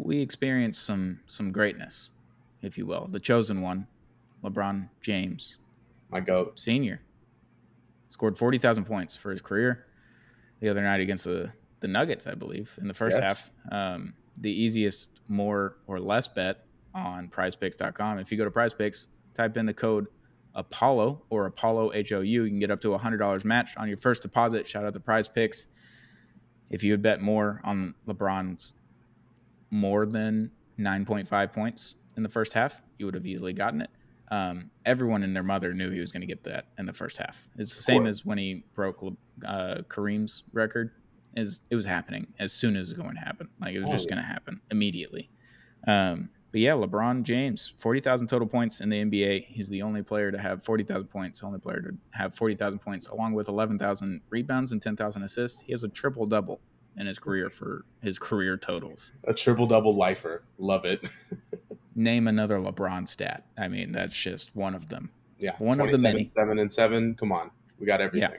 we experienced some greatness, if you will. The chosen one, LeBron James, My GOAT. Senior, scored 40,000 points for his career the other night against the Nuggets, I believe, in the first half. The easiest more or less bet on prizepicks.com. If you go to prizepicks, type in the code Apollo or Apollo HOU, you can get up to $100 match on your first deposit. Shout out to prizepicks. If you had bet more on LeBron's more than 9.5 points in the first half, you would have easily gotten it. Everyone and their mother knew he was going to get that in the first half. It's the same as when he broke Kareem's record. It was happening as soon as it was going to happen. Like, it was just going to happen immediately. But yeah, LeBron James, 40,000 total points in the NBA. He's the only player to have 40,000 points, only player to have 40,000 points, along with 11,000 rebounds and 10,000 assists. He has a triple-double in his career for his career totals. A triple-double lifer. Love it. Name another LeBron stat. I mean, that's just one of them. Yeah, one of the many. 7 and 7. Come on, we got everything. Yeah.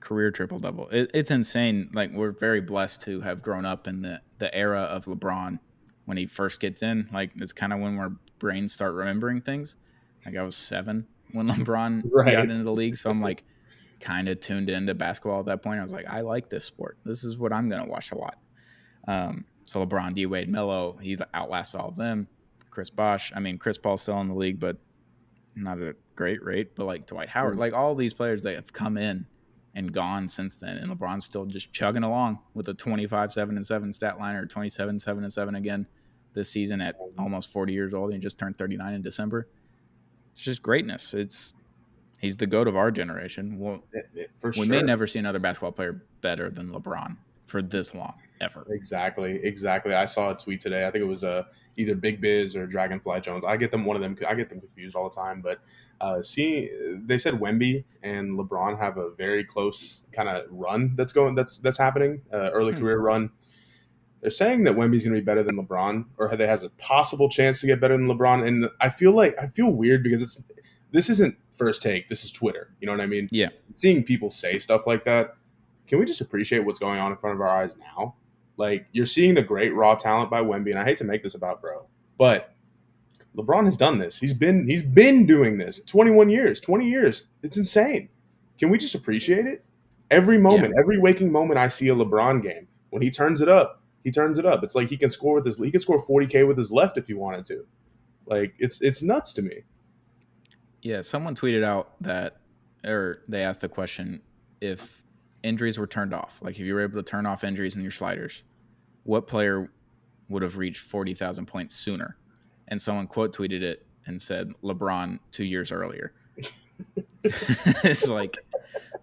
Career triple-double. It's insane. Like, we're very blessed to have grown up in the era of LeBron when he first gets in. Like, it's kind of when our brains start remembering things. Like, I was 7 when LeBron got into the league, so I'm like kind of tuned into basketball at that point. I was like, I like this sport. This is what I'm going to watch a lot. So LeBron, D-Wade, Melo, he outlasts all of them. Chris Bosh. I mean, Chris Paul's still in the league, but not at a great rate. But like Dwight Howard, like all these players that have come in and gone since then, and LeBron's still just chugging along with a 25-7-7 stat line, or 27-7-7 again this season at almost 40 years old. He just turned 39 in December. It's just greatness. He's the GOAT of our generation. Well, we may never see another basketball player better than LeBron for this long, ever. Exactly. I saw a tweet today. I think it was either Big Biz or Dragonfly Jones. I get them confused all the time. But they said Wemby and LeBron have a very close kind of run that's happening, early career run. They're saying that Wemby's going to be better than LeBron, or has a possible chance to get better than LeBron. And I feel weird because this isn't First Take. This is Twitter. You know what I mean? Yeah. Seeing people say stuff like that. Can we just appreciate what's going on in front of our eyes now? Like, you're seeing the great raw talent by Wemby, and I hate to make this about bro, but LeBron has done this. He's been doing this 21 years, 20 years. It's insane. Can we just appreciate it? Every moment, every waking moment I see a LeBron game, when he turns it up, he turns it up. It's like he can score 40K with his left if he wanted to. Like, it's nuts to me. Yeah, someone tweeted out they asked the question, if injuries were turned off, like if you were able to turn off injuries in your sliders, what player would have reached 40,000 points sooner? And someone quote tweeted it and said LeBron 2 years earlier. It's like,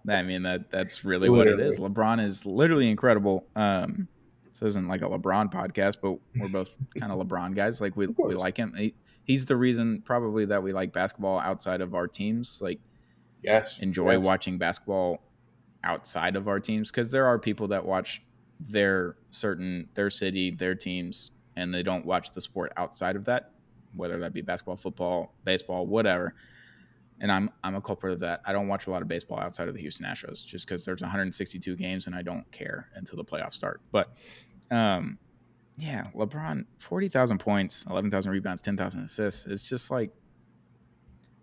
I mean, that's really what it is. LeBron is literally incredible. This isn't like a LeBron podcast, but we're both kind of LeBron guys. Like, we like him. He's the reason probably that we like basketball outside of our teams. Like, enjoy watching basketball outside of our teams, because there are people that watch their city, their teams, and they don't watch the sport outside of that, whether that be basketball, football, baseball, whatever. And I'm a culprit of that. I don't watch a lot of baseball outside of the Houston Astros, just because there's 162 games and I don't care until the playoffs start. But yeah, LeBron, 40,000 points, 11,000 rebounds, 10,000 assists. It's just like,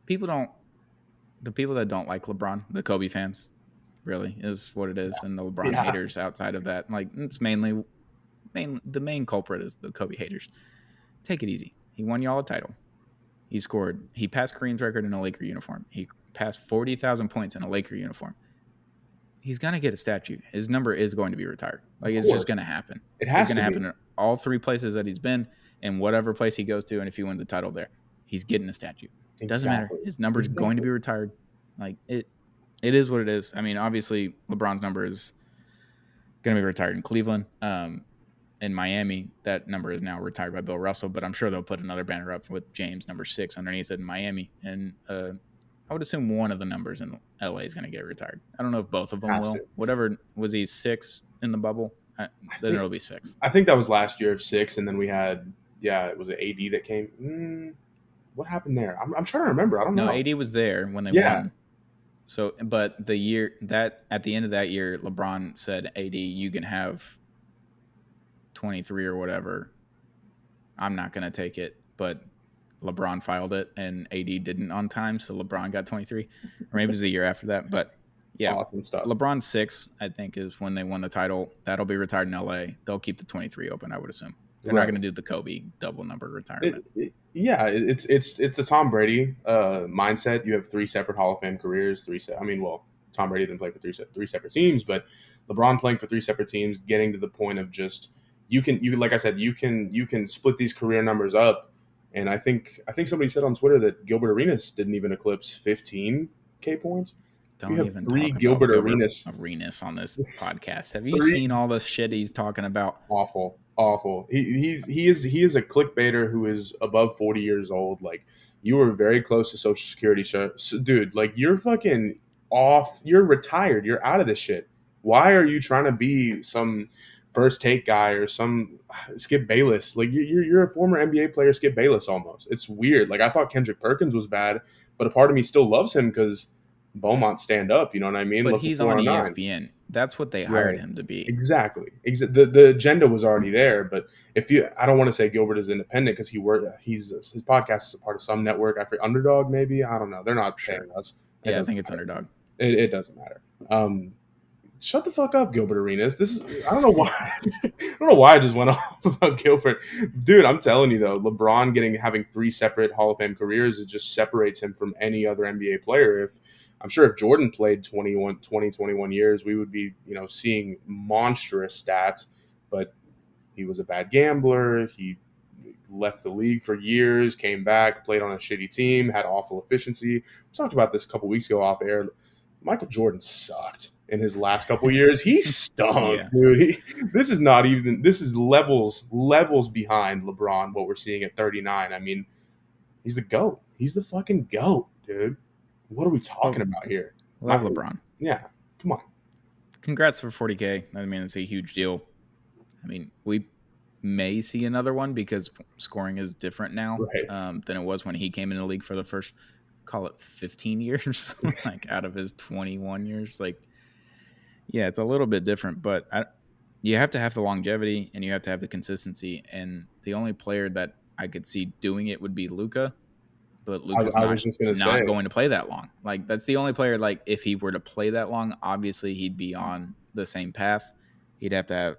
the people that don't like LeBron, the Kobe fans, really is what it is. And the LeBron haters outside of that, like, it's the main culprit is the Kobe haters. Take it easy. He won y'all a title. He passed Kareem's record in a Laker uniform. He passed 40,000 points in a Laker uniform. He's going to get a statue. His number is going to be retired. Like, it's just going to happen. It's going to happen in all 3 places that he's been, and whatever place he goes to. And if he wins a title there, he's getting a statue. It doesn't matter. His number is going to be retired. Like, it is what it is. I mean, obviously LeBron's number is going to be retired in Cleveland. In Miami, that number is now retired by Bill Russell, but I'm sure they'll put another banner up with James number 6 underneath it in Miami. And I would assume one of the numbers in LA is going to get retired. I don't know if both of them will. Whatever, was he 6 in the bubble? Then it'll be 6. I think that was last year of 6, and then we had, it was an AD that came. What happened there? I'm trying to remember. I don't know. No, AD was there when they won. So, but at the end of that year, LeBron said, AD, you can have 23 or whatever, I'm not going to take it. But LeBron filed it and AD didn't on time, so LeBron got 23. Or maybe it was the year after that. But yeah, Awesome stuff. LeBron's 6, I think, is when they won the title. That'll be retired in LA. They'll keep the 23 open, I would assume. They're not Right. going to do the Kobe double number retirement. It's the Tom Brady mindset. You have 3 separate Hall of Fame careers. Tom Brady didn't play for three separate teams, but LeBron playing for 3 separate teams, getting to the point of just you like I said, you can split these career numbers up. And I think somebody said on Twitter that Gilbert Arenas didn't even eclipse 15K points. Don't You have even 3 talk about Gilbert Gilbert Arenas. Arenas on this podcast. Have you Three seen all the shit he's talking about? awful. He is a clickbaiter who is above 40 years old. Like, you were very close to Social Security, dude. Like, you're fucking off. You're retired. You're out of this shit. Why are you trying to be some first take guy or some Skip Bayless? Like, you're a former NBA player, Skip Bayless almost. It's weird. Like, I thought Kendrick Perkins was bad, but a part of me still loves him because Beaumont stand up. You know what I mean? But Look, he's on 409. ESPN. That's what they hired Right. him to be. Exactly. The agenda was already there, but I don't want to say Gilbert is independent because his podcast is a part of some network. I forget, Underdog maybe. I don't know. They're not Sure. paying us. Yeah, I think it's Underdog. It doesn't matter. Shut the fuck up, Gilbert Arenas. I don't know why. I don't know why I just went off about Gilbert, dude. I'm telling you though, LeBron having 3 separate Hall of Fame careers, it just separates him from any other NBA player. I'm sure if Jordan played 21 years, we would be, seeing monstrous stats, but he was a bad gambler. He left the league for years, came back, played on a shitty team, had awful efficiency. We talked about this a couple weeks ago off air. Michael Jordan sucked in his last couple years. He stunk, Yeah. dude. This is levels behind LeBron, what we're seeing at 39. I mean, he's the GOAT. He's the fucking GOAT, dude. What are we talking about here? Love LeBron. Yeah, come on. Congrats for 40K. I mean, it's a huge deal. I mean, we may see another one because scoring is different now than it was when he came into the league for the first, call it 15 years, like out of his 21 years. Like, yeah, it's a little bit different, but you have to have the longevity and you have to have the consistency. And the only player that I could see doing it would be Luka. But Luka's not going to play that long. Like, that's the only player, like, if he were to play that long, obviously he'd be on the same path. He'd have to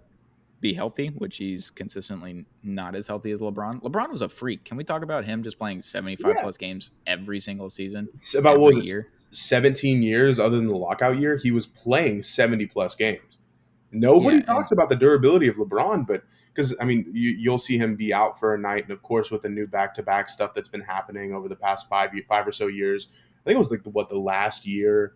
be healthy, which he's consistently not as healthy as LeBron. LeBron was a freak. Can we talk about him just playing 75-plus games every single season? It's about, what was it, 17 years other than the lockout year? He was playing 70-plus games. Nobody talks about the durability of LeBron, but because, I mean, you'll see him be out for a night. And, of course, with the new back-to-back stuff that's been happening over the past 5 or so years, I think it was like the last year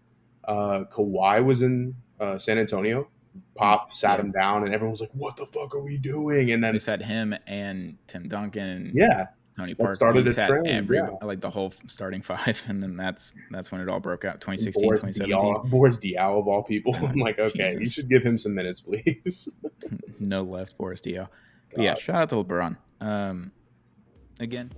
Kawhi was in San Antonio. Pop sat him down, and everyone was like, what the fuck are we doing? And then they sat him and Tim Duncan and Tony Parker. Started a trend. Like the whole starting 5, and then that's when it all broke out. 2016, 2017. Boris Diaw of all people. I'm like, okay, Jesus. You should give him some minutes, please. No left, Boris Diaw. But yeah, shout out to LeBron. Again,